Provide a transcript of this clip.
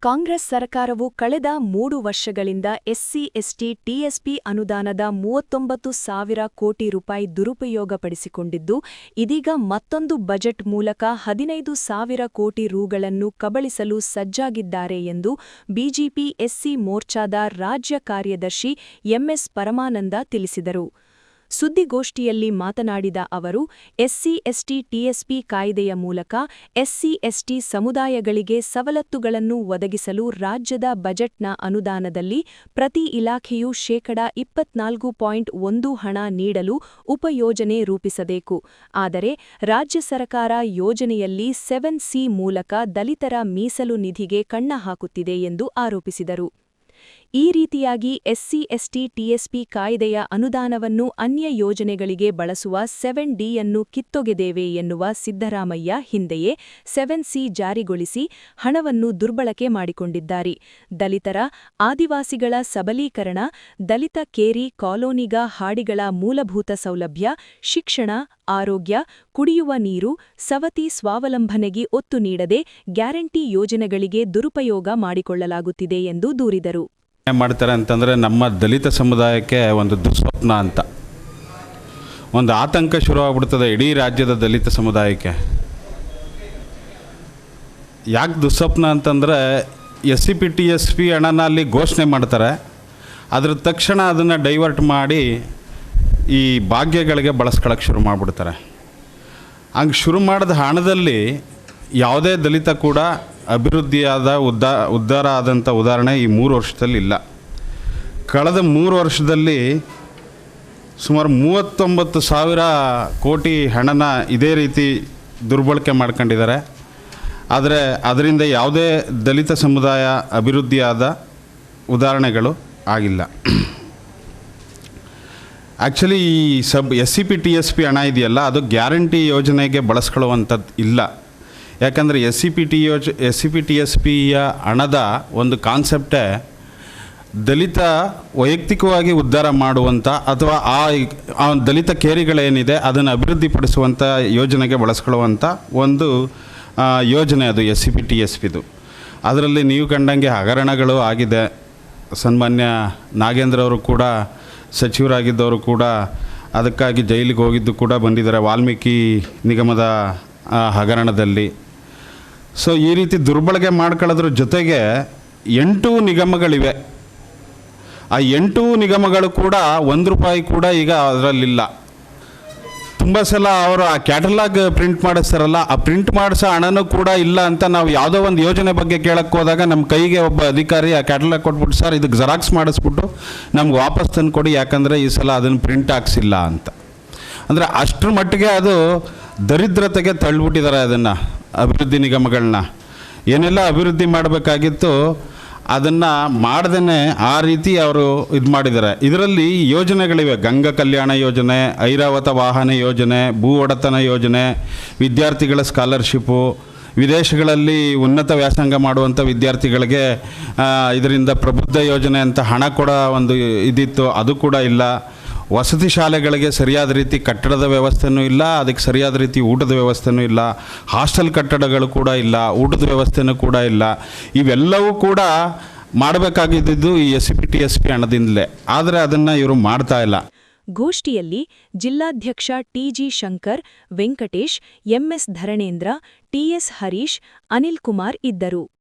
ಕಾಂಗ್ರೆಸ್ ಸರ್ಕಾರವು ಕಳೆದ 3 ವರ್ಷಗಳಿಂದ ಎಸ್ಸಿ-ಎಸ್ಟಿ ಟಿಎಸ್ಪಿ ಅನುದಾನದ 39,000 ಕೋಟಿ ರೂಪಾಯಿ ದುರುಪಯೋಗಪಡಿಸಿಕೊಂಡಿದ್ದು, ಇದೀಗ ಮತ್ತೊಂದು ಬಜೆಟ್ ಮೂಲಕ 15,000 ಕೋಟಿ ರುಗಳನ್ನು ಕಬಳಿಸಲು ಸಜ್ಜಾಗಿದ್ದಾರೆ ಎಂದು ಬಿಜೆಪಿ ಎಸ್ಸಿ ಮೋರ್ಚಾದ ರಾಜ್ಯ ಕಾರ್ಯದರ್ಶಿ ಎಂಎಸ್ ಪರಮಾನಂದ ತಿಳಿಸಿದರು. ಸುದ್ದಿಗೋಷ್ಠಿಯಲ್ಲಿ ಮಾತನಾಡಿದ ಅವರು, ಎಸ್ಸಿ-ಎಸ್ಟಿ ಟಿಎಸ್ಪಿ ಕಾಯ್ದೆಯ ಮೂಲಕ ಎಸ್ಸಿ-ಎಸ್ಟಿ ಸಮುದಾಯಗಳಿಗೆ ಸವಲತ್ತುಗಳನ್ನು ಒದಗಿಸಲು ರಾಜ್ಯದ ಬಜೆಟ್ನ ಅನುದಾನದಲ್ಲಿ ಪ್ರತಿ ಇಲಾಖೆಯೂ ಶೇಕಡಾ 24.1 ಹಣ ನೀಡಲು ಉಪಯೋಜನೆ ರೂಪಿಸಬೇಕು. ಆದರೆ ರಾಜ್ಯ ಸರ್ಕಾರ ಯೋಜನೆಯಲ್ಲಿ 7ಸಿ ಮೂಲಕ ದಲಿತರ ಮೀಸಲು ನಿಧಿಗೆ ಕನ್ನ ಹಾಕುತ್ತಿದೆ ಎಂದು ಆರೋಪಿಸಿದರು. ಈ ರೀತಿಯಾಗಿ ಎಸ್ಸಿ-ಎಸ್ಟಿ ಟಿಎಸ್ಪಿ ಕಾಯ್ದೆಯ ಅನುದಾನವನ್ನು ಅನ್ಯ ಯೋಜನೆಗಳಿಗೆ ಬಳಸುವ 7ಡಿಯನ್ನು ಕಿತ್ತೊಗೆದೇವೆ ಎನ್ನುವ ಸಿದ್ದರಾಮಯ್ಯ ಹಿಂದೆಯೇ 7ಸಿ ಜಾರಿಗೊಳಿಸಿ ಹಣವನ್ನು ದುರ್ಬಳಕೆ ಮಾಡಿಕೊಂಡಿದ್ದಾರೆ. ದಲಿತರ, ಆದಿವಾಸಿಗಳ ಸಬಲೀಕರಣ, ದಲಿತ ಕೇರಿ ಕಾಲೋನಿಗ ಹಾಡಿಗಳ ಮೂಲಭೂತ ಸೌಲಭ್ಯ, ಶಿಕ್ಷಣ, ಆರೋಗ್ಯ, ಕುಡಿಯುವ ನೀರು, ಸವತಿ ಸ್ವಾವಲಂಬನೆಗೆ ಒತ್ತು ನೀಡದೆ ಗ್ಯಾರಂಟಿ ಯೋಜನೆಗಳಿಗೆ ದುರುಪಯೋಗ ಮಾಡಿಕೊಳ್ಳಲಾಗುತ್ತಿದೆ ಎಂದು ದೂರಿದರು. ಮಾಡ್ತಾರೆ ಅಂತಂದರೆ ನಮ್ಮ ದಲಿತ ಸಮುದಾಯಕ್ಕೆ ಒಂದು ದುಸ್ವಪ್ನ ಅಂತ ಒಂದು ಆತಂಕ ಶುರುವಾಗ್ಬಿಡ್ತದೆ ಇಡೀ ರಾಜ್ಯದ ದಲಿತ ಸಮುದಾಯಕ್ಕೆ. ಯಾಕೆ ದುಸ್ವಪ್ನ ಅಂತಂದರೆ ಎಸ್ಸಿ ಟಿ.ಎಸ್.ಪಿ ಹಣನ ಅಲ್ಲಿ ಘೋಷಣೆ ಮಾಡ್ತಾರೆ, ಅದ್ರ ತಕ್ಷಣ ಅದನ್ನು ಡೈವರ್ಟ್ ಮಾಡಿ ಈ ಭಾಗ್ಯಗಳಿಗೆ ಬಳಸ್ಕೊಳ್ಳೋಕ್ಕೆ ಶುರು ಮಾಡಿಬಿಡ್ತಾರೆ. ಹಂಗೆ ಶುರು ಮಾಡಿದ ಹಣದಲ್ಲಿ ಯಾವುದೇ ದಲಿತ ಕೂಡ ಅಭಿವೃದ್ಧಿಯಾದ ಉದ್ಧಾರ ಆದಂಥ ಉದಾಹರಣೆ ಈ 3 ವರ್ಷದಲ್ಲಿ ಇಲ್ಲ. ಕಳೆದ 3 ವರ್ಷದಲ್ಲಿ ಸುಮಾರು 39,000 ಕೋಟಿ ಹಣನ ಇದೇ ರೀತಿ ದುರ್ಬಳಕೆ ಮಾಡ್ಕೊಂಡಿದ್ದಾರೆ. ಆದರೆ ಅದರಿಂದ ಯಾವುದೇ ದಲಿತ ಸಮುದಾಯ ಅಭಿವೃದ್ಧಿಯಾದ ಉದಾಹರಣೆಗಳು ಆಗಿಲ್ಲ. ಆ್ಯಕ್ಚುಲಿ ಈ ಎಸ್ಸಿ ಟಿ.ಎಸ್.ಪಿ ಹಣ ಇದೆಯಲ್ಲ, ಅದು ಗ್ಯಾರಂಟಿ ಯೋಜನೆಗೆ ಬಳಸ್ಕೊಳ್ಳುವಂಥದ್ದು ಇಲ್ಲ. ಯಾಕಂದರೆ ಎಸ್ಸಿ ಟಿ.ಎಸ್.ಪಿಯ ಹಣದ ಒಂದು ಕಾನ್ಸೆಪ್ಟೇ ದಲಿತ ವೈಯಕ್ತಿಕವಾಗಿ ಉದ್ಧಾರ ಮಾಡುವಂಥ ಅಥವಾ ಆ ದಲಿತ ಕೇರಿಗಳೇನಿದೆ ಅದನ್ನು ಅಭಿವೃದ್ಧಿಪಡಿಸುವಂಥ ಯೋಜನೆಗೆ ಬಳಸ್ಕೊಳ್ಳುವಂಥ ಒಂದು ಯೋಜನೆ ಅದು ಎಸ್ಸಿ ಟಿ.ಎಸ್.ಪಿದು. ಅದರಲ್ಲಿ ನೀವು ಕಂಡಂಗೆ ಹಗರಣಗಳು ಆಗಿದೆ. ಸನ್ಮಾನ್ಯ ನಾಗೇಂದ್ರವರು ಕೂಡ ಸಚಿವರಾಗಿದ್ದವರು ಕೂಡ ಅದಕ್ಕಾಗಿ ಜೈಲಿಗೆ ಹೋಗಿದ್ದು ಕೂಡ ಬಂದಿದ್ದಾರೆ, ವಾಲ್ಮೀಕಿ ನಿಗಮದ ಹಗರಣದಲ್ಲಿ. ಸೊ ಈ ರೀತಿ ದುರ್ಬಳಕೆ ಮಾಡ್ಕೊಳ್ಳೋದ್ರ ಜೊತೆಗೆ 8 ನಿಗಮಗಳಿವೆ. ಆ 8 ನಿಗಮಗಳು ಕೂಡ ₹1 ಕೂಡ ಈಗ ಅದರಲ್ಲಿಲ್ಲ. ತುಂಬ ಸಲ ಅವರು ಆ ಕ್ಯಾಟಲಾಗ್ ಪ್ರಿಂಟ್ ಮಾಡಿಸ್ತಾರಲ್ಲ, ಆ ಪ್ರಿಂಟ್ ಮಾಡಿಸೋ ಹಣನೂ ಕೂಡ ಇಲ್ಲ ಅಂತ ನಾವು ಯಾವುದೋ ಒಂದು ಯೋಜನೆ ಬಗ್ಗೆ ಕೇಳಕ್ಕೆ ಹೋದಾಗ ನಮ್ಮ ಕೈಗೆ ಒಬ್ಬ ಅಧಿಕಾರಿ ಆ ಕ್ಯಾಟಲಾಗ್ ಕೊಟ್ಬಿಟ್ಟು, ಸರ್ ಇದಕ್ಕೆ ಜೆರಾಕ್ಸ್ ಮಾಡಿಸ್ಬಿಟ್ಟು ನಮ್ಗೆ ವಾಪಸ್ ತಂದು ಕೊಡಿ, ಯಾಕಂದರೆ ಈ ಸಲ ಅದನ್ನು ಪ್ರಿಂಟ್ ಹಾಕ್ಸಿಲ್ಲ ಅಂತ. ಅಂದರೆ ಅಷ್ಟರ ಮಟ್ಟಿಗೆ ಅದು ದರಿದ್ರತೆಗೆ ತಳ್ಳಿಬಿಟ್ಟಿದ್ದಾರೆ ಅದನ್ನು, ಅಭಿವೃದ್ಧಿ ನಿಗಮಗಳನ್ನ. ಏನೆಲ್ಲ ಅಭಿವೃದ್ಧಿ ಮಾಡಬೇಕಾಗಿತ್ತು ಅದನ್ನು ಮಾಡ್ದೇ ಆ ರೀತಿ ಅವರು ಇದು ಮಾಡಿದ್ದಾರೆ. ಇದರಲ್ಲಿ ಯೋಜನೆಗಳಿವೆ: ಗಂಗಾ ಕಲ್ಯಾಣ ಯೋಜನೆ, ಐರಾವತ ವಾಹನ ಯೋಜನೆ, ಭೂ ಒಡೆತನ ಯೋಜನೆ, ವಿದ್ಯಾರ್ಥಿಗಳ ಸ್ಕಾಲರ್ಶಿಪ್ಪು, ವಿದೇಶಗಳಲ್ಲಿ ಉನ್ನತ ವ್ಯಾಸಂಗ ಮಾಡುವಂಥ ವಿದ್ಯಾರ್ಥಿಗಳಿಗೆ ಇದರಿಂದ ಪ್ರಬುದ್ಧ ಯೋಜನೆ ಅಂತ ಹಣ ಕೊಡೋ ಒಂದು ಇದಿತ್ತು, ಅದು ಕೂಡ ಇಲ್ಲ. ವಸತಿ ಶಾಲೆಗಳಿಗೆ ಸರಿಯಾದ ರೀತಿ ಕಟ್ಟಡದ ವ್ಯವಸ್ಥೆನೂ ಇಲ್ಲ, ಅದಕ್ಕೆ ಸರಿಯಾದ ರೀತಿ ಊಟದ ವ್ಯವಸ್ಥೆನೂ ಇಲ್ಲ. ಹಾಸ್ಟೆಲ್ ಕಟ್ಟಡಗಳು ಕೂಡ ಇಲ್ಲ, ಊಟದ ವ್ಯವಸ್ಥೆನೂ ಕೂಡ ಇಲ್ಲ. ಇವೆಲ್ಲವೂ ಕೂಡ ಮಾಡಬೇಕಾಗಿದ್ದು ಈ ಎಸ್ಸಿ ಟಿ.ಎಸ್.ಪಿ ಹಣದಿಂದಲೇ. ಆದರೆ ಅದನ್ನು ಇವರು ಮಾಡ್ತಾ ಇಲ್ಲ. ಗೋಷ್ಠಿಯಲ್ಲಿ ಜಿಲ್ಲಾಧ್ಯಕ್ಷ TG Shankar, Venkatesh, MS Dharanendra, TS Harish, Anil Kumar ಇದ್ದರು.